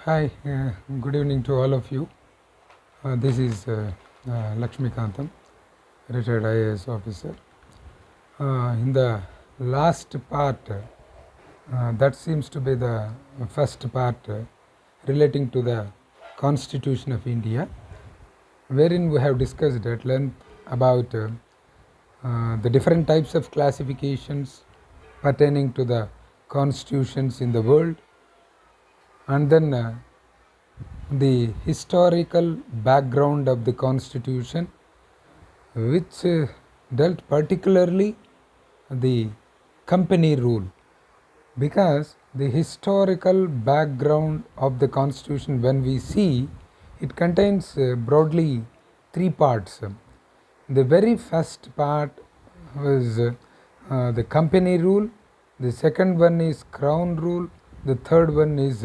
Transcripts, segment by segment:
Hi, good evening to all of you. This is Lakshmi Kantam, retired IAS officer. In the last part, that seems to be the first part relating to the Constitution of India, wherein we have discussed at length about the different types of classifications pertaining to the constitutions in the world, and then the historical background of the constitution, which dealt particularly the company rule, because the historical background of the constitution, when we see, it contains broadly three parts. The very first part was the company rule, the second one is crown rule, the third one is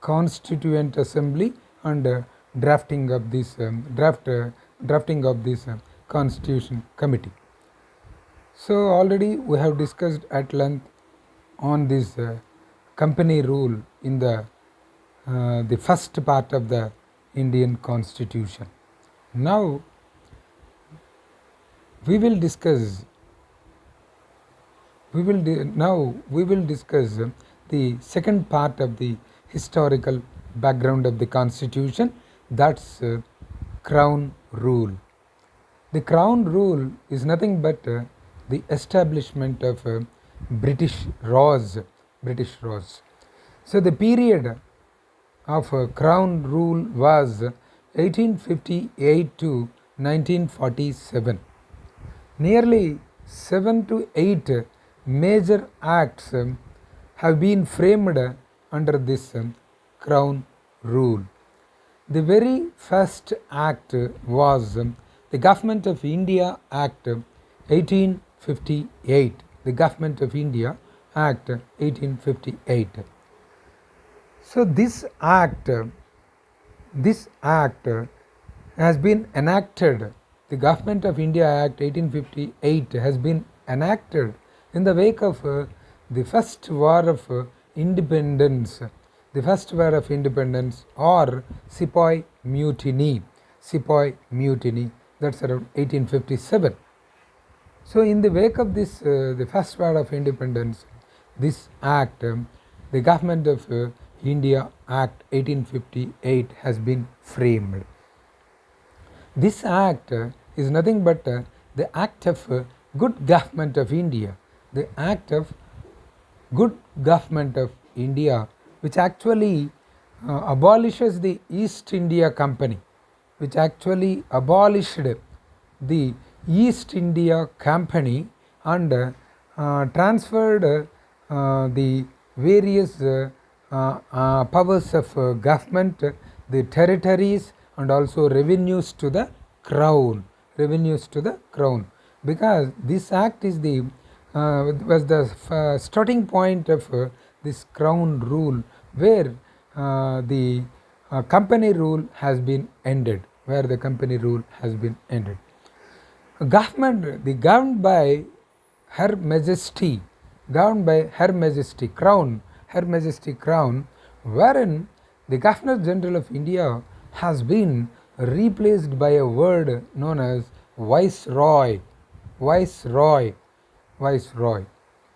constituent assembly and drafting of this constitution committee. So already we have discussed at length on this company rule in the first part of the Indian constitution. Now we will discuss the second part of the historical background of the constitution, that's crown rule. The crown rule is nothing but the establishment of British Raj. So the period of crown rule was 1858 to 1947. Nearly 7 to 8 major acts have been framed under this crown rule. The very first act was the Government of India Act 1858. The Government of India Act 1858. So this act has been enacted. The Government of India Act 1858 has been enacted in the wake of the First War of Independence. The First War of Independence, or Sepoy Mutiny. That's around 1857. So in the wake of this, the First War of Independence, this act, the Government of India Act 1858 has been framed. This act is nothing but the act of good government of India, the act of good government of India, which actually abolishes the East India Company, which actually abolished the East India Company and transferred the various powers of government, the territories and also revenues to the crown, because this act is the was the starting point of this crown rule, where the company rule has been ended, governed by Her Majesty, Crown, wherein the Governor General of India has been replaced by a word known as Viceroy.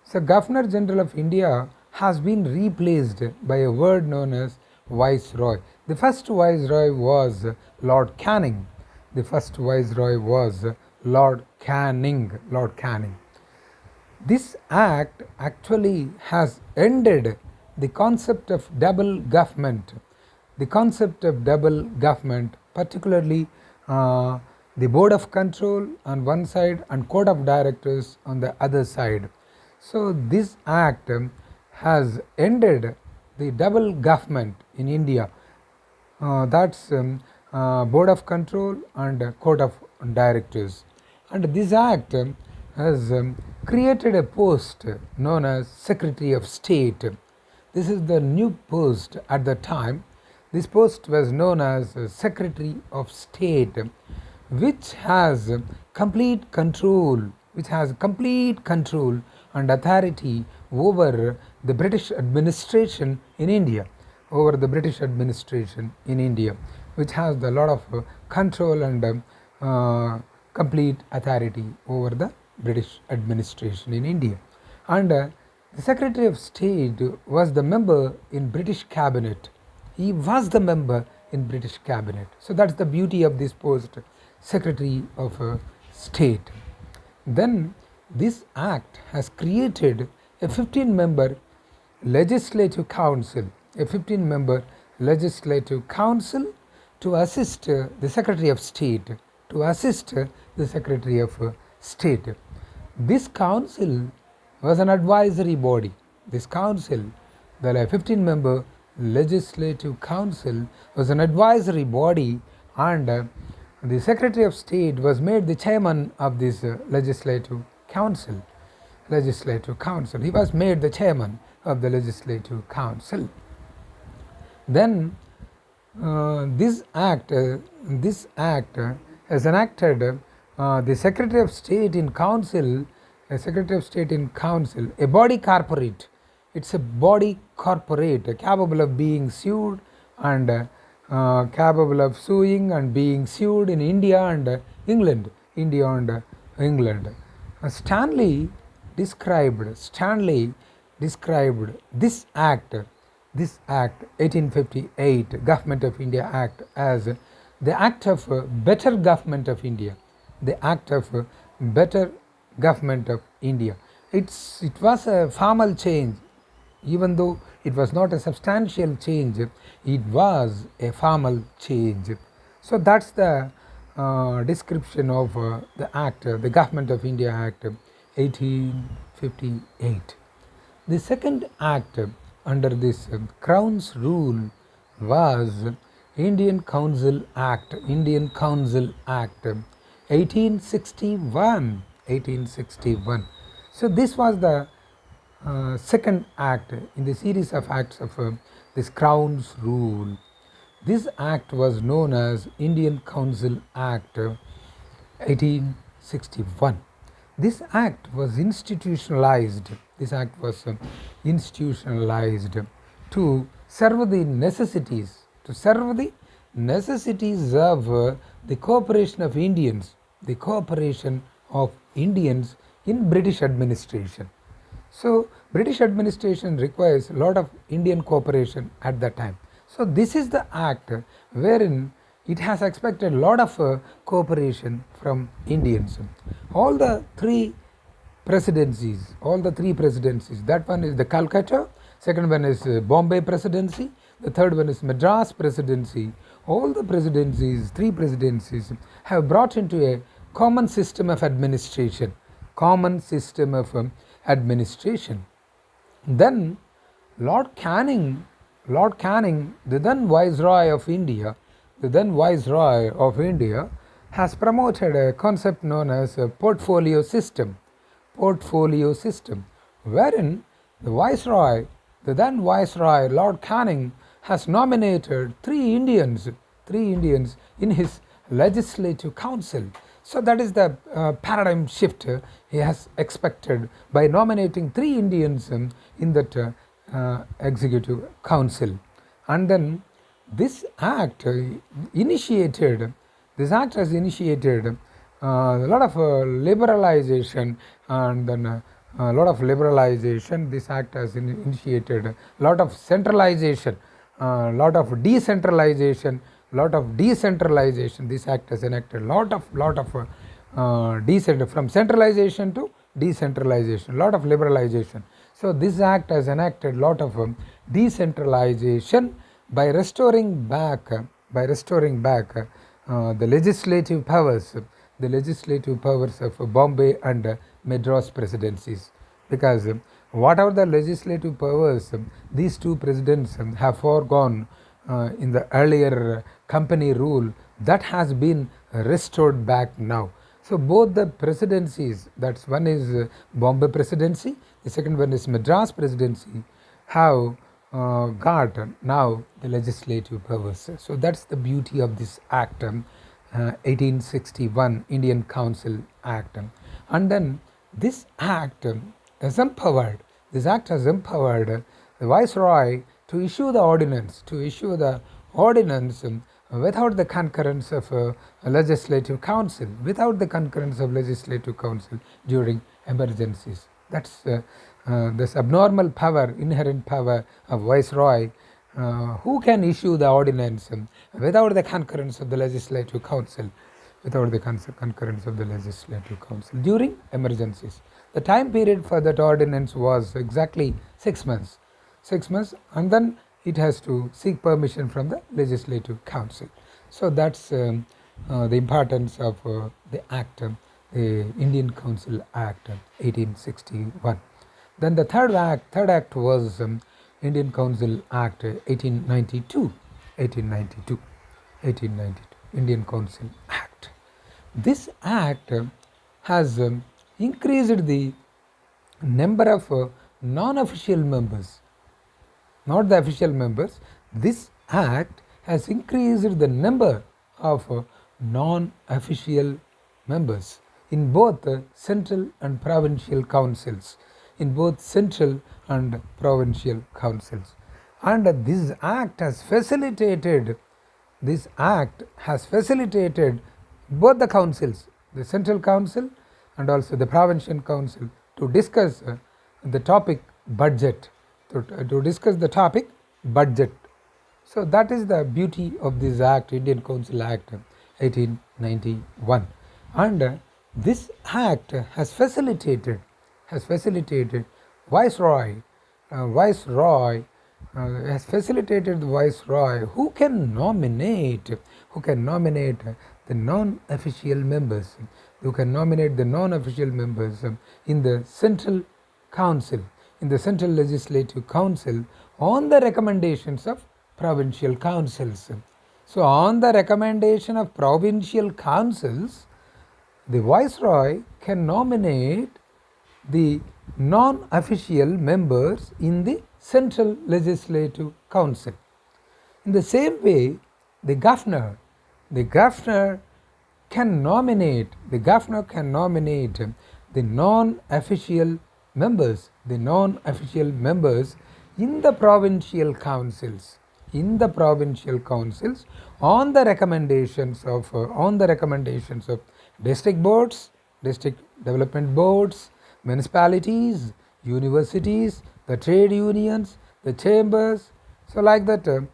So Governor General of India has been replaced by a word known as Viceroy. The first Viceroy was Lord Canning. This act actually has ended the concept of double government. Particularly the Board of Control on one side and Court of Directors on the other side. So this act has ended the double government in India, that's Board of Control and Court of Directors. And this act has created a post known as Secretary of State. This is the new post at the time. This post was known as Secretary of State, which has complete control and authority over the British administration in India. over the British administration in India, which has a lot of control and complete authority over the British administration in India. And the Secretary of State was the member in British cabinet. He was the member in British cabinet. So that's the beauty of this post, Secretary of State. Then this act has created a 15-member legislative council, a 15-member legislative council to assist the Secretary of State, to assist the Secretary of State. This council was an advisory body. This council, the 15-member legislative council, was an advisory body, and the Secretary of State was made the chairman of this legislative council. He was made the chairman of the legislative council. Then this act has enacted the Secretary of State in Council, a body corporate. It's a body corporate capable of being sued and capable of suing and being sued in India and England. Stanley described this act, 1858 Government of India Act, as the act of better government of India. The act of better government of India. It was a formal change, even though it was not a substantial change. It was a formal change. So that's the description of the act, the Government of India Act 1858. The second act under this Crown's rule was Indian Council Act 1861. So this was the second act in the series of acts of this Crown's rule. This act was known as Indian Council Act 1861. This act was institutionalized. To serve the necessities of the cooperation of Indians in British administration. So British administration requires a lot of Indian cooperation at that time. So this is the act wherein it has expected a lot of cooperation from Indians. All the three presidencies, that one is the Calcutta, second one is Bombay presidency, the third one is Madras presidency. All the presidencies, three presidencies, have brought into a common system of administration. Then Lord Canning, the then Viceroy of India, has promoted a concept known as a portfolio system, wherein the then Viceroy Lord Canning has nominated three Indians in his legislative council. So that is the paradigm shift he has expected by nominating three Indians in that executive council. And then this act has initiated a lot of liberalization, and then a lot of liberalization. This act has initiated a lot of centralization, lot of decentralization. This act has enacted lot of from centralization to decentralization, lot of liberalization. So this act has enacted lot of decentralization by restoring back the legislative powers of Bombay and Madras presidencies, because whatever the legislative powers these two presidents have foregone in the earlier company rule, that has been restored back now. So both the presidencies, that's one is Bombay presidency, the second one is Madras presidency, have got now the legislative powers. So that's the beauty of this act, 1861 Indian Council Act. And then this act has empowered the Viceroy to issue the ordinance, without the concurrence of a legislative council, during emergencies. That's this abnormal power, inherent power of Viceroy, who can issue the ordinance without the concurrence of the legislative council, during emergencies. The time period for that ordinance was exactly 6 months. 6 months, and then it has to seek permission from the legislative council. So that's the importance of the act, the Indian Council Act 1861. Then the third act was Indian Council Act 1892. Indian Council Act. This act has increased the number of non-official members, not the official members. This act has increased the number of non-official members in both central and provincial councils. And this act has facilitated both the councils, the central council and also the provincial council, to discuss the topic budget. So that is the beauty of this act, Indian Council Act 1891. And this act has facilitated Viceroy who can nominate the non-official members, in the central council, in the central legislative council, on the recommendations of provincial councils. So on the recommendation of provincial councils, the Viceroy can nominate the non-official members in the central legislative council. In the same way, the governor can nominate the non-official members in the provincial councils, on the recommendations of district boards, district development boards, municipalities, universities, the trade unions, the chambers. So like that, the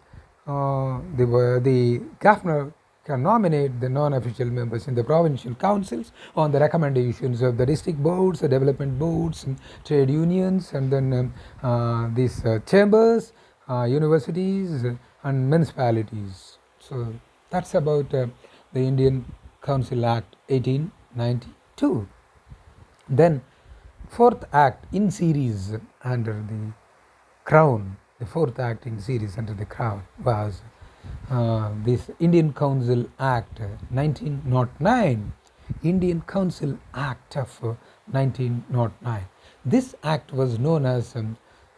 governor can nominate the non-official members in the provincial councils on the recommendations of the district boards, the development boards, and trade unions, and then these chambers, universities, and municipalities. So that's about the Indian Council Act 1892. Then fourth act in series under the crown, was this Indian Council Act 1909. This act was known as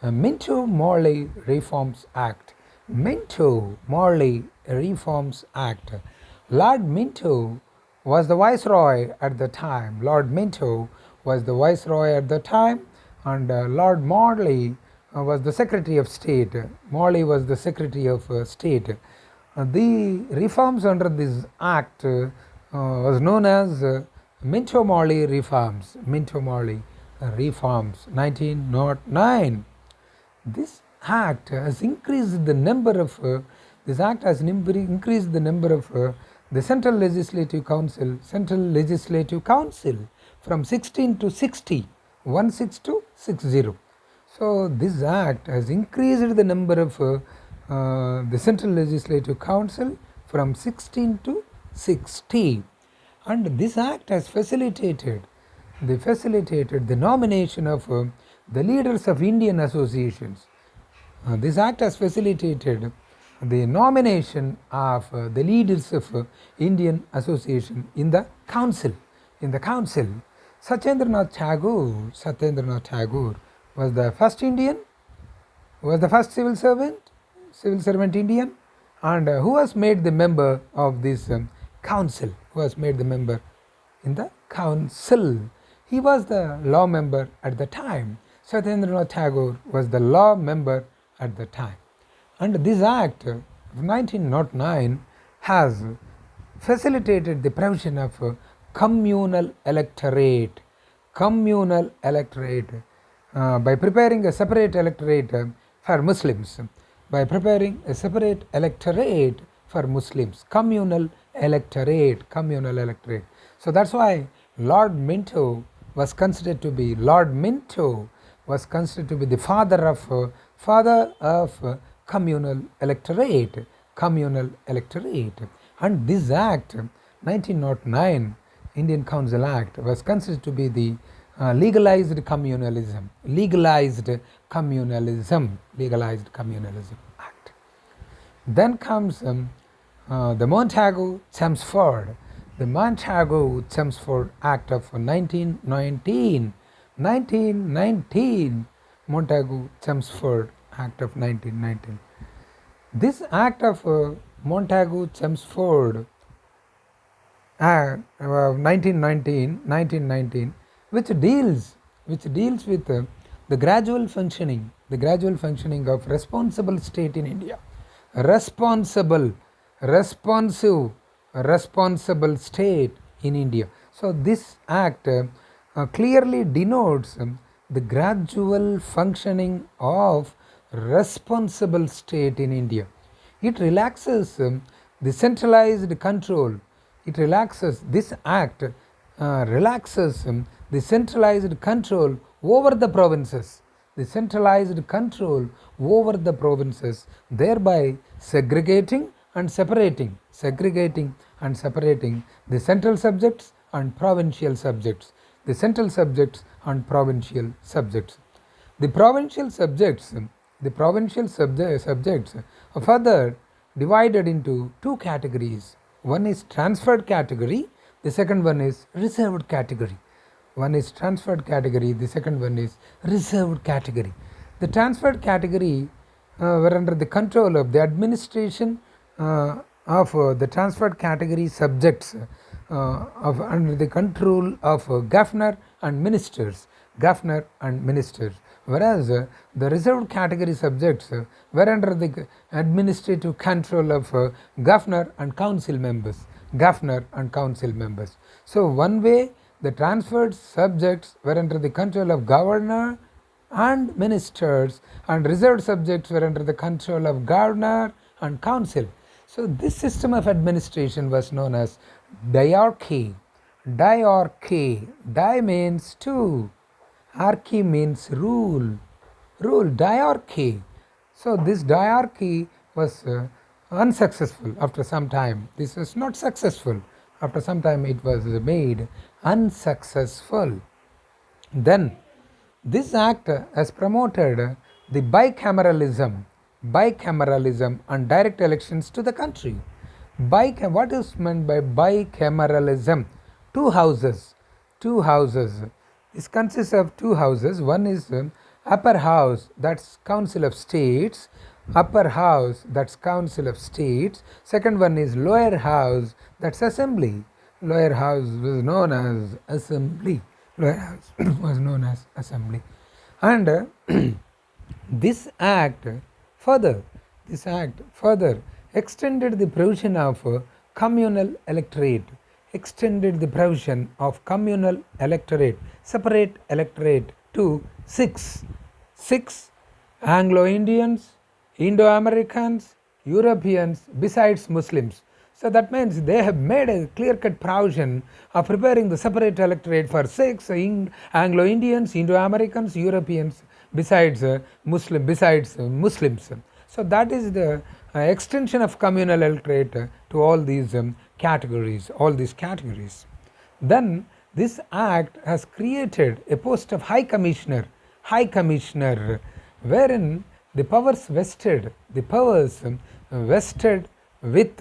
Minto-Morley Reforms Act. Lord Minto was the Viceroy at the time. And Lord Morley was the Secretary of State. The reforms under this act was known as Minto-Morley Reforms, 1909. This act has increased the number of the Central Legislative Council from 16 to 60, 16 to 60. So this act has increased the number of the Central Legislative Council from 16 to 60, and this act has facilitated the nomination of the leaders of Indian associations. This act has facilitated the nomination of the leaders of Indian association in the council. Satyendranath Tagore was the first civil servant Indian, and who was made the member of this council, in the council. He was the law member at the time. Satyendranath Tagore was the law member at the time. And this Act of 1909 has facilitated the provision of communal electorate, by preparing a separate electorate for Muslims, by preparing a separate electorate for Muslims, communal electorate. So that's why Lord Minto was considered to be the father of communal electorate, and this Act 1909 Indian Council Act was considered to be the legalized communalism Act. Then comes the Montagu-Chelmsford Act of 1919. Montagu-Chelmsford Act of 1919. This Act of Montagu-Chelmsford 1919, which deals with the gradual functioning of responsible state in India, responsive state in India. So this act clearly denotes the gradual functioning of responsible state in India. It relaxes the centralized control. This act relaxes the centralized control over the provinces, thereby segregating and separating the central subjects and provincial subjects. The provincial subjects are further divided into two categories. One is transferred category, the second one is reserved category. The transferred category were under the control of the administration of the transferred category subjects under the control of governor and ministers, whereas the reserved category subjects were under the administrative control of governor and council members. So one way the transferred subjects were under the control of governor and ministers, and reserved subjects were under the control of governor and council. So this system of administration was known as diarchy. Di means two, archy means rule, diarchy. So this diarchy was unsuccessful after some time. This was not successful. After some time it was made unsuccessful. Then this act has promoted the bicameralism and direct elections to the country. What is meant by bicameralism? Two houses. This consists of two houses. One is upper house, that's Council of States. Second one is lower house, that's Assembly. Lower house was known as Assembly. And this act further extended the provision of communal electorate, separate electorate to six Anglo-Indians, Indo-Americans, Europeans besides Muslims. So that means they have made a clear-cut provision of preparing the separate electorate for six Anglo-Indians, Indo-Americans, Europeans besides Muslims. So that is the extension of communal electorate to all these categories. Then this act has created a post of High Commissioner, wherein the powers vested with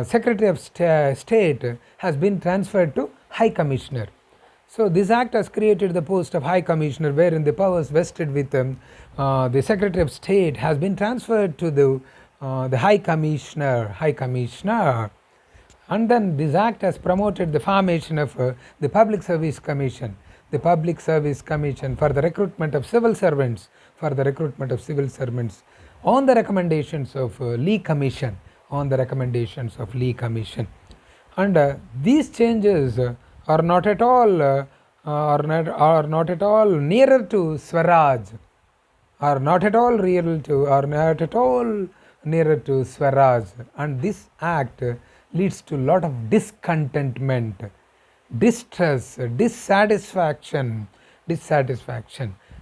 Secretary of State has been transferred to High Commissioner. So this act has created the post of High Commissioner, wherein the powers vested with the Secretary of State has been transferred to the High Commissioner. And then this act has promoted the formation of the Public Service Commission for the recruitment of civil servants, on the recommendations of Lee Commission, on the recommendations of Lee Commission. And these changes are not at all are not at all nearer to Swaraj, are not at all nearer to Swaraj, and this act leads to a lot of discontentment, distress, dissatisfaction.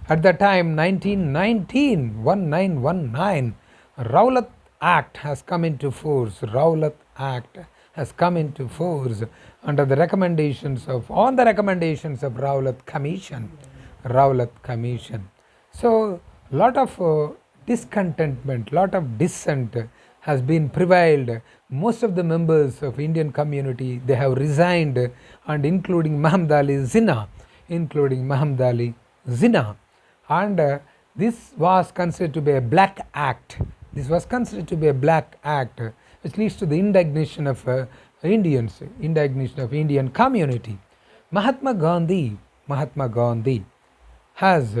At the time, 1919, Rowlatt Act has come into force. Rowlatt Act has come into force under the recommendations of on the recommendations of Rowlatt Commission. Rowlatt Commission. So, lot of discontentment, lot of dissent has been prevailed. Most of the members of Indian community, they have resigned, and including Muhammad Ali Jinnah, and this was considered to be a black act. This was considered to be a black act, which leads to the indignation of Indians, indignation of Indian community. Mahatma Gandhi has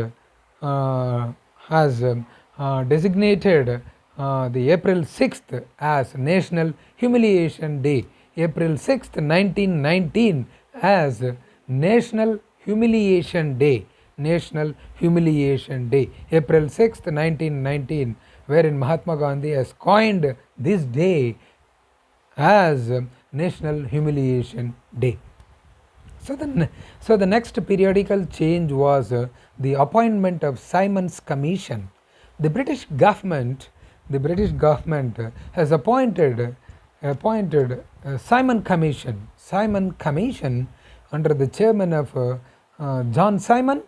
designated the April 6th as National Humiliation Day. April 6th, 1919 as National Humiliation Day. National Humiliation Day. April 6th, 1919, wherein Mahatma Gandhi has coined this day as National Humiliation Day. So the next periodical change was the appointment of Simon's Commission. The British government has appointed Simon Commission under the chairman of John Simon.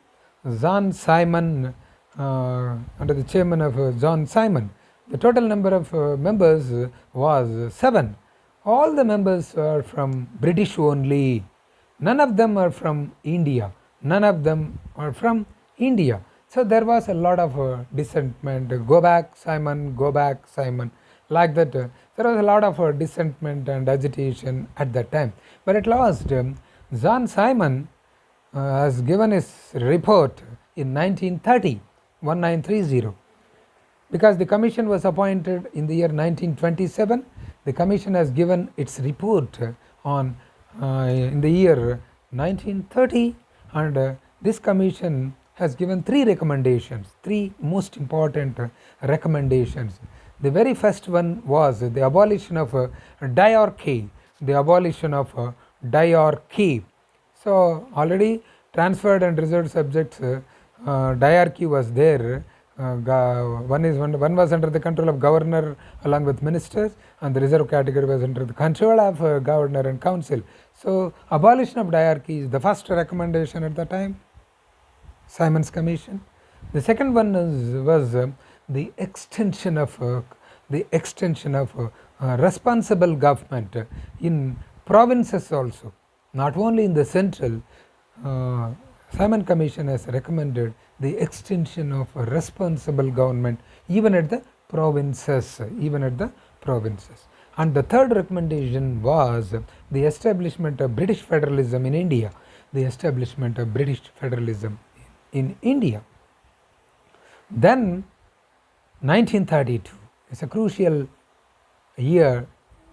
Under the chairman of John Simon. The total number of members was 7. All the members are from British only. None of them are from India. So there was a lot of dissentment. Go back, Simon. Like that, there was a lot of dissentment and agitation at that time. But at last, John Simon has given his report in 1930, because the commission was appointed in the year 1927. The commission has given its report on in the year 1930, and this commission has given 3 recommendations, 3 most important recommendations. The very first one was the abolition of diarchy. So already transferred and reserved subjects, diarchy was there. One was under the control of governor along with ministers, and the reserve category was under the control of governor and council. So abolition of diarchy is the first recommendation at the time, Simon's Commission. The second one was the extension of responsible government in provinces also, not only in the central. Simon Commission has recommended the extension of a responsible government even at the provinces. And the third recommendation was the establishment of British federalism in India. Then 1932 is a crucial year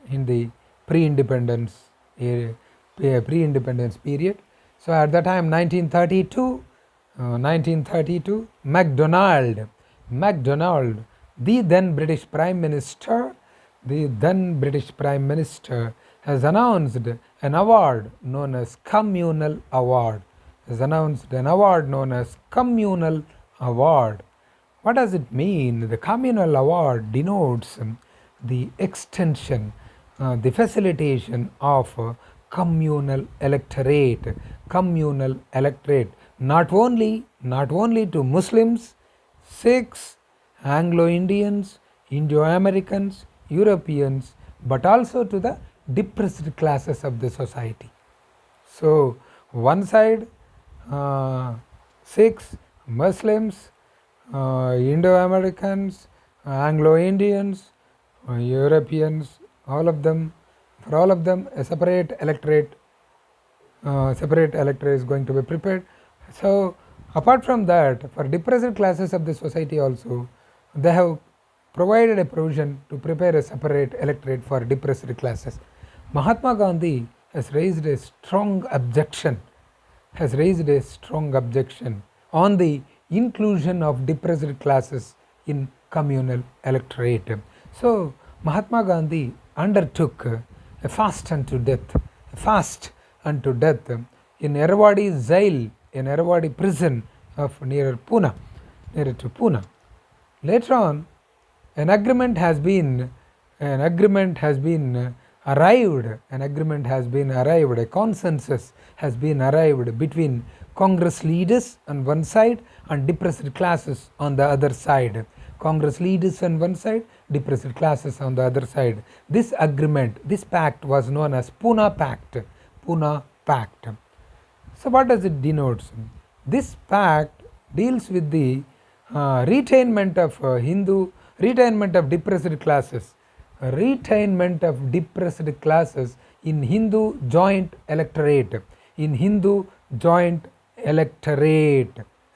in the pre-independence period. So at the time 1932, MacDonald, the then British Prime Minister, has announced an award known as Communal Award. What does it mean? The Communal Award denotes the extension, the facilitation of communal electorate, not only to Muslims, Sikhs, Anglo-Indians, Indo-Americans, Europeans, but also to the depressed classes of the society. So one side, Sikhs, Muslims, Indo-Americans, Anglo-Indians, Europeans, for all of them a separate electorate is going to be prepared. So apart from that, for depressed classes of the society also, they have provided a provision to prepare a separate electorate for depressed classes. Mahatma Gandhi has raised a strong objection on the inclusion of depressed classes in communal electorate. So Mahatma Gandhi undertook a fast unto death in Erewadi Jail, in Erewadi prison of near to Pune. Later on, an agreement has been arrived, a consensus has been arrived between Congress leaders on one side and depressed classes on the other side. Congress leaders on one side, depressed classes on the other side. This agreement, this pact was known as Pune Pact. So what does it denote? This pact deals with the retainment of depressed classes in Hindu joint electorate.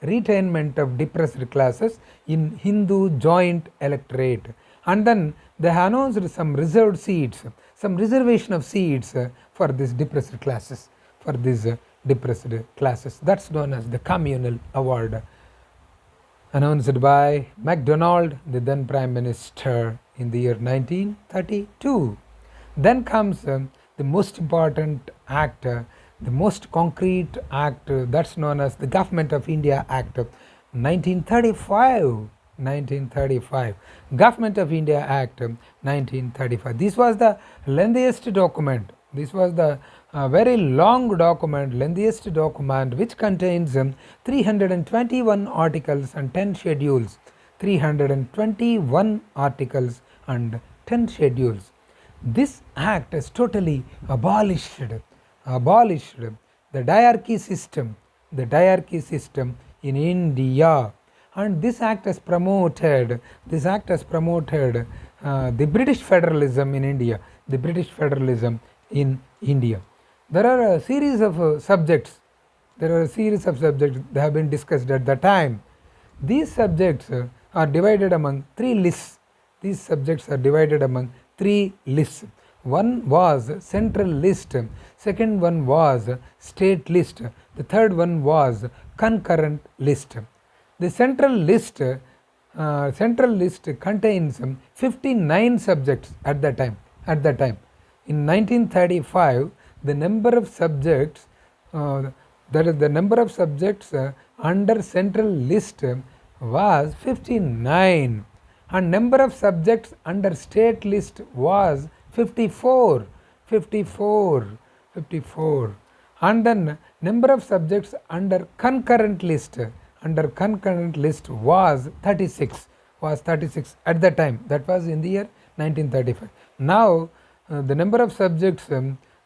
Retainment of depressed classes in Hindu joint electorate. And then they announced some reserved seats, some reservation of seats for these depressed classes, That's known as the Communal Award, announced by MacDonald, the then Prime Minister, in the year 1932. Then comes the most important act, the most concrete act, that's known as the Government of India Act of 1935. Government of India Act 1935. This was the lengthiest document. This was the very long document, lengthiest document, which contains 321 articles and 10 schedules. 321 articles and 10 schedules. This act has totally abolished the diarchy system in India, and this act has promoted the British federalism in India. There are a series of subjects that have been discussed at the time. These subjects are divided among three lists. One was central list, second one was state list, the third one was concurrent list. The central list contains 59 subjects at the time. In 1935, the number of subjects under central list was 59, and number of subjects under state list was 54, and then number of subjects under concurrent list was 36 at the time. That was in the year 1935. Now the number of subjects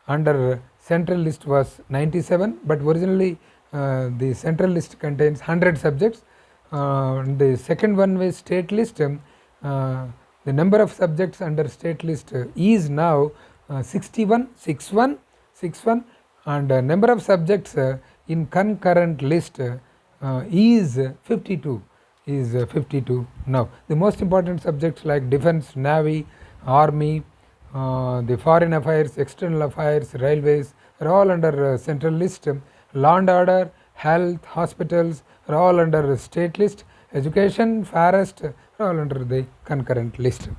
under central list was 97, but originally the central list contains 100 subjects. The second one was state list. The number of subjects under state list is now 61, and number of subjects in concurrent list is 52 now. The most important subjects like defense, navy, army, the foreign affairs, external affairs, railways are all under central list. Law and order, health, hospitals are all under state list. Education, forest are all under the concurrent list.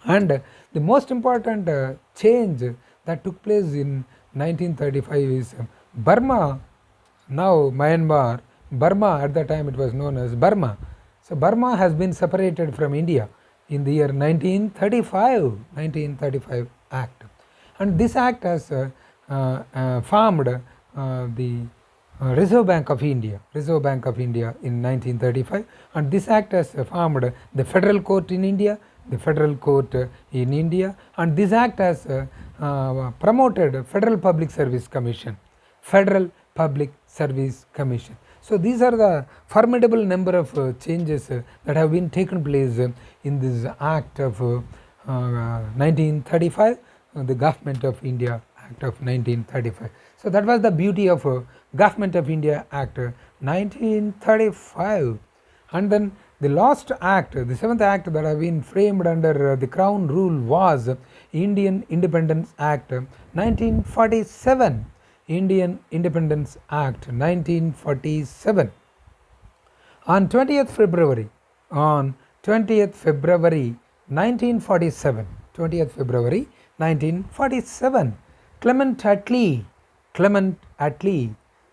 And the most important change that took place in 1935 is Burma, now Myanmar. Burma, at the time it was known as Burma. So Burma has been separated from India in the year 1935 Act. And this act has formed the Reserve Bank of India in 1935, and this act has formed the Federal Court in India, and this act has promoted Federal Public Service Commission. So these are the formidable number of changes that have been taken place in this act of 1935, the Government of India Act of 1935. So that was the beauty of Government of India Act 1935. And then The last act, the seventh act that have been framed under the crown rule was Indian Independence Act 1947. Indian Independence Act 1947. On 20th February, on 20th February 1947, 20th February 1947, Clement Attlee,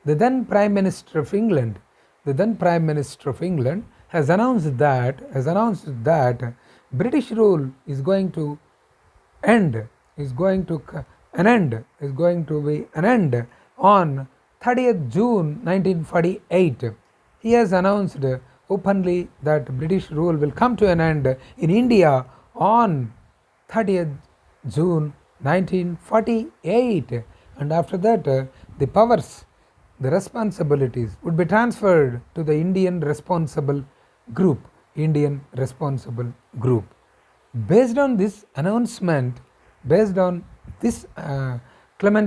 the then Prime Minister of England, has announced that British rule is going to end, is going to be an end on 30th June 1948. He has announced openly that British rule will come to an end in India on 30th June 1948, and after that the powers, the responsibilities would be transferred to the Indian Responsible Group. Based on this announcement, Clement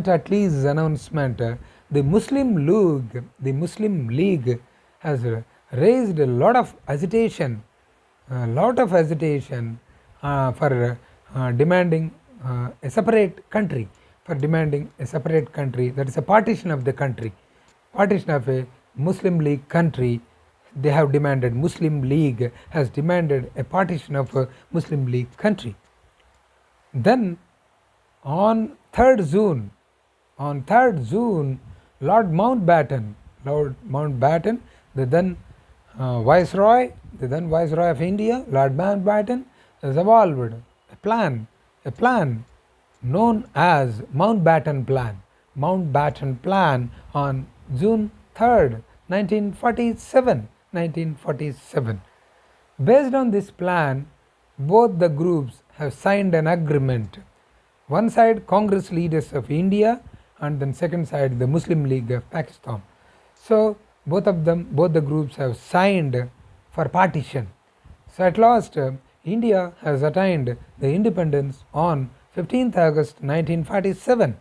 Attlee's announcement, the Muslim League has raised a lot of agitation, for demanding a separate country, that is a partition of the country, partition of a Muslim League country. They have demanded, Muslim League has demanded a partition of a Muslim League country. Then on 3rd June, Lord Mountbatten, the then Viceroy of India, Lord Mountbatten, has evolved a plan known as Mountbatten Plan on June 3rd, 1947. Based on this plan, both the groups have signed an agreement. One side, Congress leaders of India, and then second side, the Muslim League of Pakistan. So both the groups have signed for partition. So at last, India has attained the independence on 15th August 1947.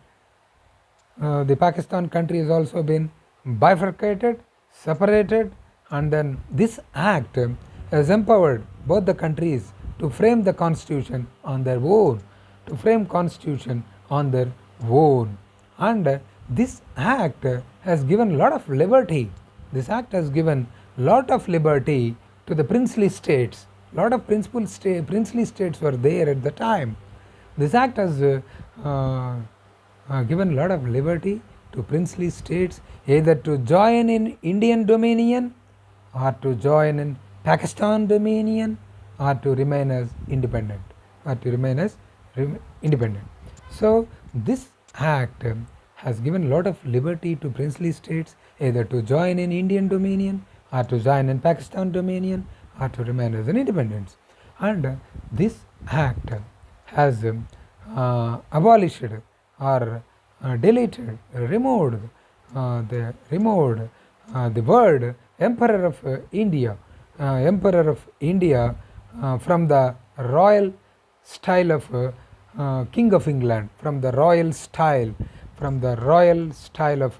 The Pakistan country has also been bifurcated, separated, and then this act has empowered both the countries to frame the constitution on their own, and this act has given a lot of liberty. To the princely states. Lot of princely states were there at the time. This act has given a lot of liberty to princely states, either to join in Indian dominion, or to join in Pakistan dominion, or to remain as independent. So this act has given a lot of liberty to princely states, either to join in Indian dominion, or to join in Pakistan dominion, or to remain as an independence. And this act has abolished or deleted, removed the word Emperor of India from the royal style of King of England, from the royal style of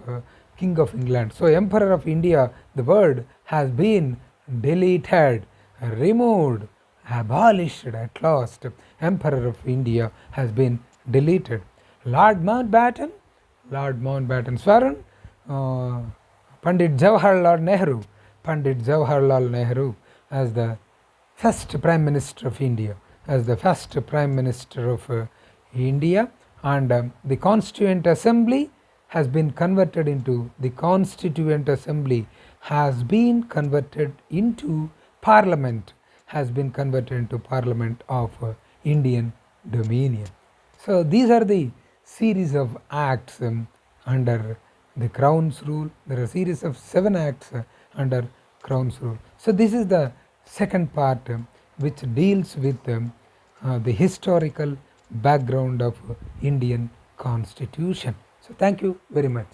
King of England. So Emperor of India, the word has been deleted, removed, abolished at last. Emperor of India has been deleted. Lord Mountbatten sworn Pandit Jawaharlal Nehru as the first Prime Minister of India, and the Constituent Assembly has been converted into Parliament, of Indian Dominion. So these are the series of acts under the Crown's rule. There are a series of 7 acts under Crown's rule. So this is the second part which deals with the historical background of Indian Constitution. So thank you very much.